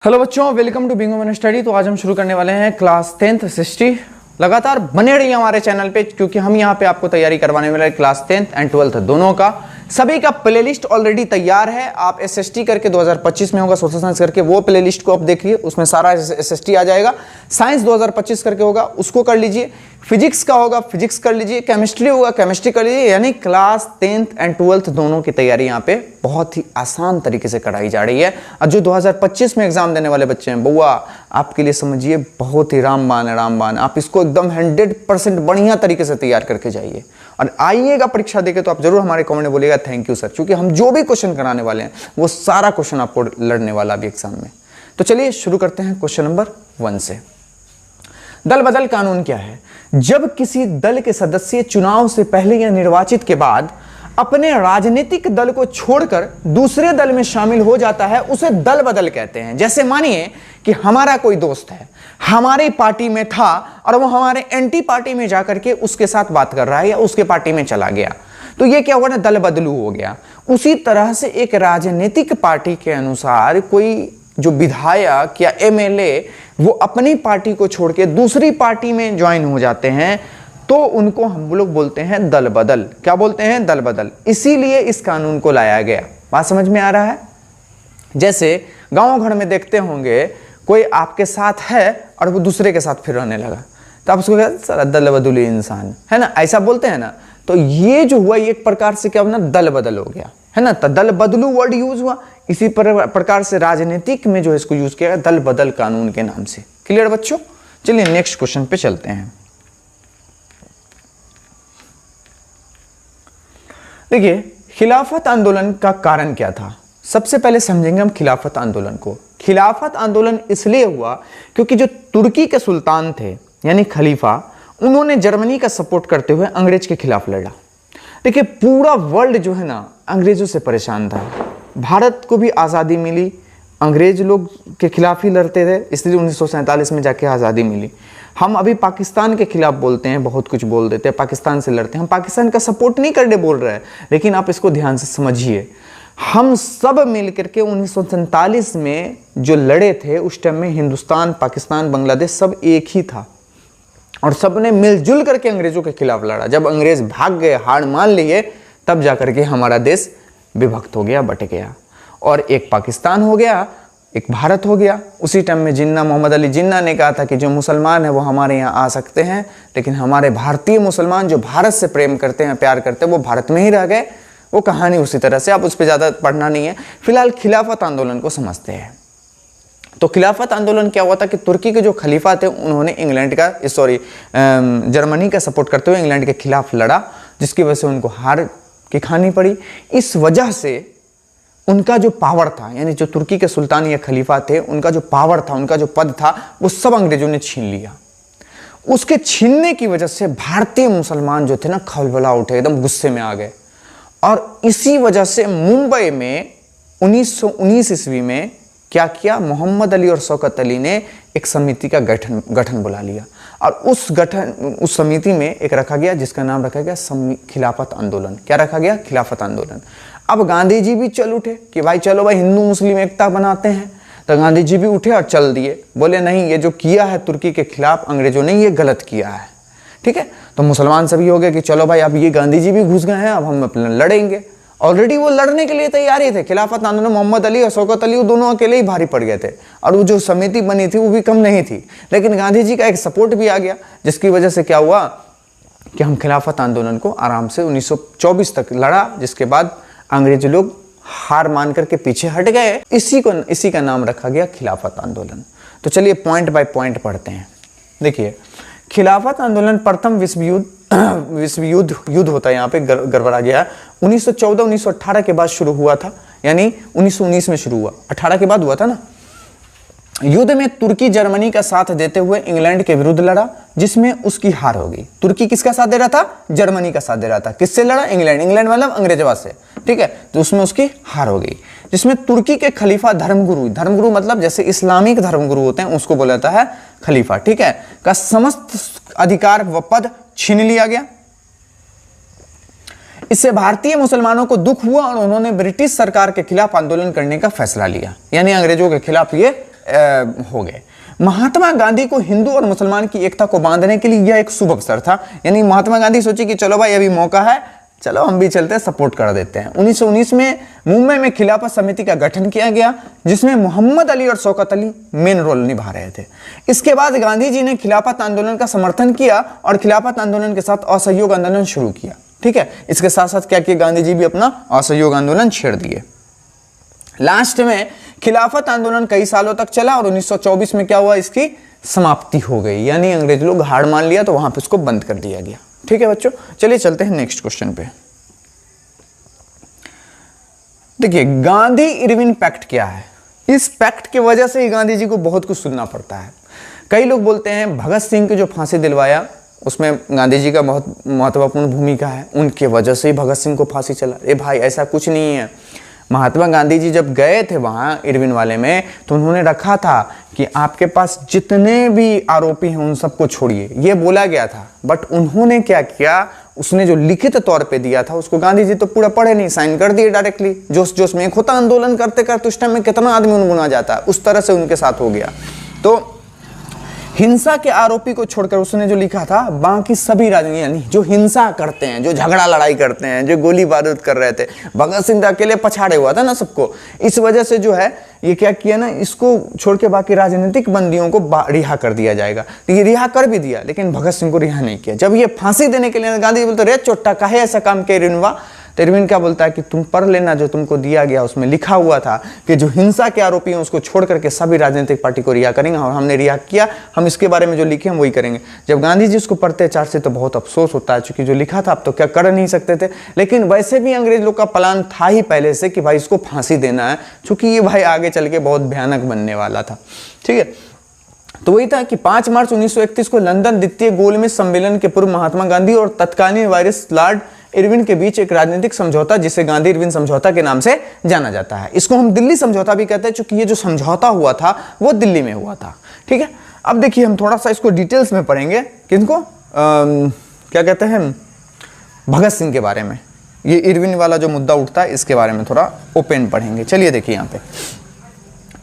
Hello बच्चों, welcome to bingo man study. तो आज हम शुरू करने वाले हैं क्लास 10th हिस्ट्री। लगातार बने रहिए हमारे चैनल पे, क्योंकि हम यहाँ पे आपको तैयारी करवाने वाले हैं क्लास 10th एंड 12th दोनों का। सभी का प्लेलिस्ट ऑलरेडी तैयार है। आप एसएसटी करके 2025 में होगा, सोशल साइंस करके वो प्लेलिस्ट को आप देखिए, उसमें सारा एसएसटी आ जाएगा। साइंस 2025 करके होगा, उसको कर लीजिए। फिजिक्स का होगा, फिजिक्स कर लीजिए। केमिस्ट्री होगा, केमिस्ट्री कर लीजिए। यानी क्लास 10th एंड 12th दोनों की तैयारी यहाँ पे बहुत ही आसान तरीके से कराई जा रही है। और जो 2025 में एग्जाम देने वाले बच्चे हैं, बुआ आपके लिए समझिए बहुत ही रामबान है, रामबान। आप इसको एकदम 100% बढ़िया तरीके से तैयार करके जाइए और आइएगा परीक्षा देके। तो आप जरूर हमारे कमेंट में बोलिएगा थैंक यू सर, क्योंकि हम जो भी क्वेश्चन कराने वाले हैं वो सारा क्वेश्चन आपको लड़ने वाला अभी एग्जाम में। तो चलिए शुरू करते हैं क्वेश्चन नंबर 1 से। दल बदल कानून क्या है? जब किसी दल के सदस्य चुनाव से पहले या निर्वाचित के बाद अपने राजनीतिक दल को छोड़कर दूसरे दल में शामिल हो जाता है, उसे दल बदल कहते हैं। जैसे मानिए कि हमारा कोई दोस्त है, हमारी पार्टी में था और वो हमारे एंटी पार्टी में जाकर के उसके साथ बात कर रहा है या उसके पार्टी में चला गया, तो ये क्या हुआ ना, दल बदलू हो गया। उसी तरह से एक राजनीतिक पार्टी के अनुसार कोई जो विधायक या एमएलए वो अपनी पार्टी को छोड़ के दूसरी पार्टी में ज्वाइन हो जाते हैं, तो उनको हम लोग बोलते हैं दल बदल। क्या बोलते हैं? दल बदल। इसीलिए इस कानून को लाया गया। बात समझ में आ रहा है? जैसे गांव घर में देखते होंगे, कोई आपके साथ है और वो दूसरे के साथ फिर रहने लगा, तो आप उसको कहते हैं सारा दल बदुली इंसान है ना, ऐसा बोलते हैं ना। तो ये जो हुआ, एक प्रकार से क्या हुआ ना, दल बदल हो गया है ना। तो दल बदलू वर्ड यूज हुआ। इसी प्रकार से राजनीतिक में जो इसको यूज किया गया दल बदल कानून के नाम से। क्लियर बच्चों? चलिए नेक्स्ट क्वेश्चन पे चलते हैं। देखिए, खिलाफत आंदोलन का कारण क्या था? सबसे पहले समझेंगे हम खिलाफत आंदोलन को। खिलाफत आंदोलन इसलिए हुआ क्योंकि जो तुर्की के सुल्तान थे यानी खलीफा, उन्होंने जर्मनी का सपोर्ट करते हुए अंग्रेज के खिलाफ लड़ा। देखिए, पूरा वर्ल्ड जो है ना अंग्रेजों से परेशान था। भारत को भी आज़ादी मिली, अंग्रेज लोग के खिलाफ ही लड़ते थे, इसलिए 1947 में जाके आज़ादी मिली। हम अभी पाकिस्तान के खिलाफ बोलते हैं, बहुत कुछ बोल देते हैं, पाकिस्तान से लड़ते हैं। हम पाकिस्तान का सपोर्ट नहीं करने बोल रहे हैं, लेकिन आप इसको ध्यान से समझिए। हम सब मिलकर के 1947 में जो लड़े थे, उस टाइम में हिंदुस्तान, पाकिस्तान, बांग्लादेश सब एक ही था और सब ने मिलजुल करके अंग्रेजों के खिलाफ लड़ा। जब अंग्रेज भाग गए, हार मान लिए, तब जाकर के हमारा देश विभक्त हो गया, बट गया और एक पाकिस्तान हो गया, एक भारत हो गया। उसी टाइम में जिन्ना, मोहम्मद अली जिन्ना ने कहा था कि जो मुसलमान है वो हमारे यहाँ आ सकते हैं, लेकिन हमारे भारतीय मुसलमान जो भारत से प्रेम करते हैं, प्यार करते हैं, वो भारत में ही रह गए। वो कहानी उसी तरह से, आप उस पर ज़्यादा पढ़ना नहीं है। फिलहाल खिलाफत आंदोलन को समझते हैं। तो खिलाफत आंदोलन क्या हुआ था कि तुर्की के जो खलीफा थे, उन्होंने इंग्लैंड का जर्मनी का सपोर्ट करते हुए इंग्लैंड के खिलाफ लड़ा, जिसकी वजह से उनको हार की खानी पड़ी। इस वजह से उनका जो पावर था, यानी जो तुर्की के सुल्तान या खलीफा थे, उनका जो पावर था, उनका जो पद था, वो सब अंग्रेजों ने छीन लिया। उसके छीनने की वजह से भारतीय मुसलमान जो थे ना, खलबला उठे, एकदम गुस्से में आ गए। और इसी वजह से मुंबई में 1919 ईस्वी में क्या किया, मोहम्मद अली और शौकत अली ने एक समिति का गठन बुला लिया और उस समिति में एक रखा गया जिसका नाम रखा गया खिलाफत आंदोलन। क्या रखा गया? खिलाफत आंदोलन। अब गांधी जी भी चल उठे कि भाई चलो भाई हिंदू मुस्लिम एकता बनाते हैं। तो गांधी जी भी उठे और चल दिए, बोले नहीं, ये जो किया है तुर्की के खिलाफ अंग्रेजों ने, ये गलत किया है। ठीक है, तो मुसलमान सभी हो गए कि चलो भाई अब ये गांधी जी भी घुस गए हैं, अब हम अपने लड़ेंगे। ऑलरेडी वो लड़ने के लिए तैयार ही थे। खिलाफत आंदोलन मोहम्मद अली और शौकत अली, वो दोनों अकेले ही भारी पड़ गए थे और वो जो समिति बनी थी वो भी कम नहीं थी। लेकिन गांधी जी का एक सपोर्ट भी आ गया, जिसकी वजह से क्या हुआ कि हम खिलाफत आंदोलन को आराम से 1924 तक लड़ा, जिसके बाद अंग्रेज लोग हार मान करके पीछे हट गए। इसी का नाम रखा गया खिलाफत आंदोलन। तो चलिए पॉइंट बाय पॉइंट पढ़ते हैं। देखिए, खिलाफत आंदोलन प्रथम विश्व युद्ध होता है, यहाँ पे गड़बड़ा गया। 1914-1918 के बाद शुरू हुआ था, यानी 1919 में शुरू हुआ, 18 के बाद हुआ था ना। युद्ध में तुर्की जर्मनी का साथ देते हुए इंग्लैंड के विरुद्ध लड़ा, जिसमें उसकी हार हो गई। तुर्की किसका साथ दे रहा था? जर्मनी का साथ दे रहा था। किससे लड़ा? इंग्लैंड मतलब अंग्रेजवा से। ठीक है, तो उसमें उसकी हार हो गई, जिसमें तुर्की के खलीफा धर्मगुरु मतलब जैसे इस्लामिक धर्मगुरु होते हैं, उसको बोला जाता है खलीफा। ठीक है, का समस्त अधिकार व पद छीन लिया गया। इससे भारतीय मुसलमानों को दुख हुआ और उन्होंने ब्रिटिश सरकार के खिलाफ आंदोलन करने का फैसला लिया, यानी अंग्रेजों के खिलाफ ये हो गए। महात्मा गांधी को हिंदू और मुसलमान की एकता को बांधने के लिए यह एक शुभ अवसर था। यानी महात्मा गांधी सोचे कि चलो भाई अभी मौका है, चलो हम भी चलते हैं, सपोर्ट कर देते हैं। 1919 में मुंबई में खिलाफत समिति का गठन किया गया, जिसमें मोहम्मद अली और शौकत अली मेन रोल निभा रहे थे। इसके बाद गांधी जी ने खिलाफत आंदोलन का समर्थन किया और खिलाफत आंदोलन के साथ असहयोग आंदोलन शुरू किया। ठीक है, इसके साथ साथ क्या किया, गांधी जी भी अपना असहयोग आंदोलन छेड़ दिए। लास्ट में खिलाफत आंदोलन कई सालों तक चला और 1924 में क्या हुआ, इसकी समाप्ति हो गई। यानी अंग्रेज लोग हार मान लिया तो वहां पे इसको बंद कर दिया गया। ठीक है बच्चों, चलिए चलते हैं नेक्स्ट क्वेश्चन पे। देखिए गांधी इरविन पैक्ट क्या है। इस पैक्ट की वजह से ही गांधी जी को बहुत कुछ सुनना पड़ता है। कई लोग बोलते हैं भगत सिंह को जो फांसी दिलवाया उसमें गांधी जी का बहुत महत्वपूर्ण भूमिका है, उनके वजह से ही भगत सिंह को फांसी चला। अरे भाई ऐसा कुछ नहीं है। महात्मा गांधी जी जब गए थे वहां इरविन वाले में तो उन्होंने रखा था कि आपके पास जितने भी आरोपी हैं उन सबको छोड़िए, ये बोला गया था। बट उन्होंने क्या किया, उसने जो लिखित तौर पे दिया था उसको गांधी जी तो पूरा पढ़े नहीं, साइन कर दिए डायरेक्टली। जोश जोश में एक होता आंदोलन करते करते उस टाइम में कितना आदमी उनगुना जाता है, उस तरह से उनके साथ हो गया। तो हिंसा के आरोपी को छोड़कर उसने जो लिखा था, बाकी सभी राजनीति यानी जो हिंसा करते हैं, जो झगड़ा लड़ाई करते हैं, जो गोली बारूद कर रहे थे, भगत सिंह अकेले पछाड़े हुआ था ना सबको। इस वजह से जो है ये क्या किया ना, इसको छोड़ के बाकी राजनीतिक बंदियों को रिहा कर दिया जाएगा। तो ये रिहा कर भी दिया, लेकिन भगत सिंह को रिहा नहीं किया। जब ये फांसी देने के लिए गांधी बोलते रे चोट्टा काहे ऐसा काम किया इरविन, तो इरविन क्या बोलता है कि तुम पढ़ लेना, जो तुमको दिया गया उसमें लिखा हुआ था कि जो हिंसा के आरोपी हैं उसको छोड़ करके सभी राजनीतिक पार्टी को रिहा करेंगे, और हमने रिहा किया, हम इसके बारे में जो लिखे हम वही करेंगे। जब गांधी जी उसको पढ़ते चार से तो बहुत अफसोस होता है, क्योंकि जो लिखा था अब तो क्या कर नहीं सकते थे। लेकिन वैसे भी अंग्रेज लोग का प्लान था ही पहले से कि भाई इसको फांसी देना है, क्योंकि ये भाई आगे चल के बहुत भयानक बनने वाला था। ठीक है, तो वही था कि 5 मार्च 1931 को लंदन द्वितीय गोलमेज सम्मेलन के पूर्व महात्मा गांधी और तत्कालीन वायरस लॉर्ड इरविन के बीच एक राजनीतिक समझौता, जिसे गांधी इरविन समझौता के नाम से जाना जाता है। इसको हम दिल्ली समझौता भी कहते हैं, क्योंकि ये जो समझौता हुआ था वो दिल्ली में हुआ था। ठीक है, अब देखिए हम थोड़ा सा इसको डिटेल्स में पढ़ेंगे। किनको क्या कहते हैं, भगत सिंह के बारे में। ये इरविन वाला जो मुद्दा उठता है इसके बारे में थोड़ा ओपन पढ़ेंगे। चलिए देखिए यहाँ पे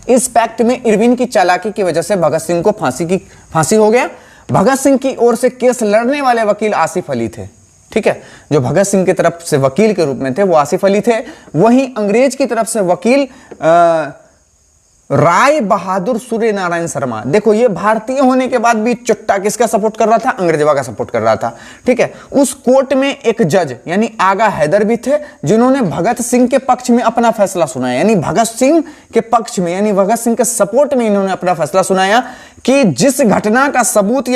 इस पैक्ट में इरविन की चालाकी की वजह से भगत सिंह को फांसी हो गया। भगत सिंह की ओर से केस लड़ने वाले वकील आसिफ अली थे। ठीक है, जो भगत सिंह की तरफ से वकील के रूप में थे वो आसिफ अली थे। वहीं अंग्रेज की तरफ से वकील राय बहादुर सूर्य नारायण शर्मा। देखो ये भारतीय होने के बाद भी चुट्टा किसका सपोर्ट कर रहा था, अंग्रेजवा का सपोर्ट कर रहा था। ठीक है, उस कोर्ट में एक जज यानी आगा हैदर भी थे, जिन्होंने भगत सिंह के पक्ष में अपना फैसला सुनाया। यानी भगत सिंह के पक्ष में यानी भगत सिंह के सपोर्ट में इन्होंने अपना फैसला सुनाया कि जिस घटना का सबूत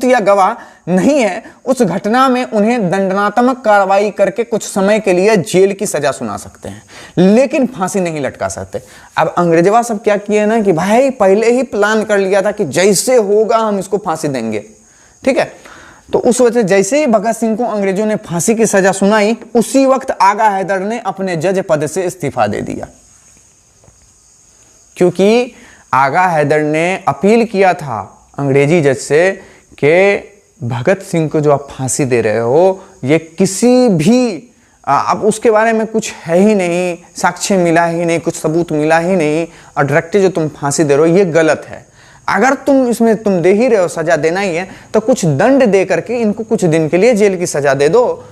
या गवाह नहीं है, उस घटना में उन्हें दंडात्मक कार्रवाई करके कुछ समय के लिए जेल की सजा सुना सकते हैं, लेकिन फांसी नहीं लटका सकते। अब अंग्रेजवा सब क्या किए ना कि भाई पहले ही प्लान कर लिया था कि जैसे होगा हम इसको फांसी देंगे। ठीक है, तो उस वजह से जैसे ही भगत सिंह को अंग्रेजों ने फांसी की सजा सुनाई, उसी वक्त आगा हैदर ने अपने जज पद से इस्तीफा दे दिया, क्योंकि आगा हैदर ने अपील किया था अंग्रेजी जज से कि भगत सिंह को जो आप फांसी दे रहे हो ये किसी भी अब उसके बारे में कुछ है ही नहीं, साक्ष्य मिला ही नहीं, कुछ सबूत मिला ही नहीं, और डायरेक्ट जो तुम फांसी दे रहे हो ये गलत है। अगर तुम इसमें तुम दे ही रहे हो, सजा देना ही है, तो कुछ दंड दे करके इनको कुछ दिन के लिए जेल की सजा दे दो।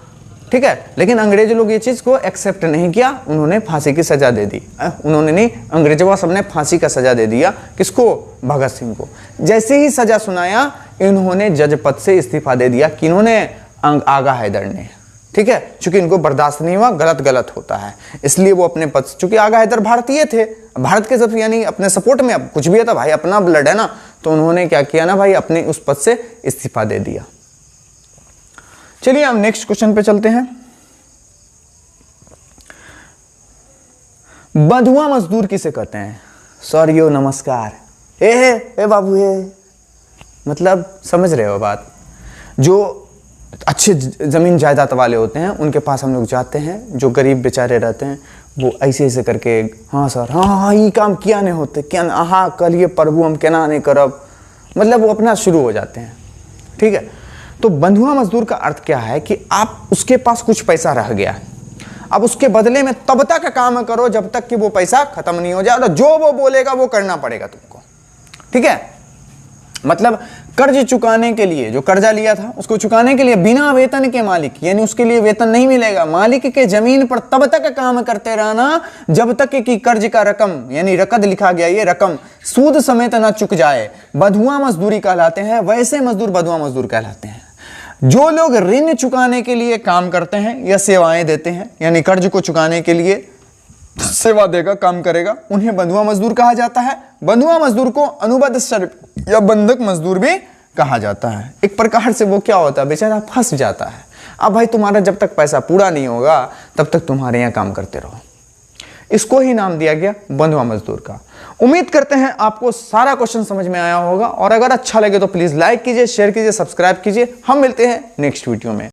ठीक है, लेकिन अंग्रेज लोग ये चीज को एक्सेप्ट नहीं किया, उन्होंने फांसी की सजा दे दी। उन्होंने नहीं, अंग्रेजवा सबने फांसी का सजा दे दिया। किसको? भगत सिंह को। जैसे ही सजा सुनाया इन्होंने जज पद से इस्तीफा दे दिया। किन्होंने? आगा हैदर ने। ठीक है, चूंकि इनको बर्दाश्त नहीं हुआ, गलत होता है, इसलिए वो अपने पद, चूंकि आगा हैदर भारतीय थे, भारत के सब यानी अपने सपोर्ट में, अब कुछ भी है तो भाई अपना ब्लड है ना, तो उन्होंने क्या किया ना भाई, अपने उस पद से इस्तीफा दे दिया। चलिए हम नेक्स्ट क्वेश्चन पे चलते हैं। बंधुआ मजदूर किसे कहते हैं? सॉरी नमस्कार, ए बाबू मतलब समझ रहे हो बात। जो अच्छे जमीन जायदाद वाले होते हैं उनके पास हम लोग जाते हैं, जो गरीब बेचारे रहते हैं वो ऐसे करके, हाँ सर, हाँ ये काम किया नहीं होते, क्या हाँ कल ये प्रभु हम केना नहीं करब, मतलब वो अपना शुरू हो जाते हैं। ठीक है, तो बंधुआ मजदूर का अर्थ क्या है कि आप उसके पास कुछ पैसा रह गया, अब उसके बदले में तब तक काम करो जब तक कि वो पैसा खत्म नहीं हो जाए, और जो वो बोलेगा वो करना पड़ेगा तुमको, ठीक है। मतलब कर्ज चुकाने के लिए, जो कर्जा लिया था उसको चुकाने के लिए बिना वेतन के मालिक, यानी उसके लिए वेतन नहीं मिलेगा, मालिक के जमीन पर तब तक काम करते रहना जब तक कि कर्ज का रकम, यानी रकद लिखा गया, ये रकम सूद समेत ना चुक जाए। बधुआ मजदूरी कहलाते हैं, वैसे मजदूर बधुआ मजदूर कहलाते हैं। जो लोग ऋण चुकाने के लिए काम करते हैं या सेवाएं देते हैं, यानी कर्ज को चुकाने के लिए सेवा देगा, काम करेगा, उन्हें बंधुआ मजदूर कहा जाता है। बंधुआ मजदूर को अनुबंध श्रमिक या बंधक मजदूर भी कहा जाता है। एक प्रकार से वो क्या होता है, बेचारा फंस जाता है। अब भाई तुम्हारा जब तक पैसा पूरा नहीं होगा तब तक तुम्हारे यहाँ काम करते रहो। इसको ही नाम दिया गया बंधुआ मजदूर का। उम्मीद करते हैं आपको सारा क्वेश्चन समझ में आया होगा, और अगर अच्छा लगे तो प्लीज लाइक कीजिए, शेयर कीजिए, सब्सक्राइब कीजिए। हम मिलते हैं नेक्स्ट वीडियो में।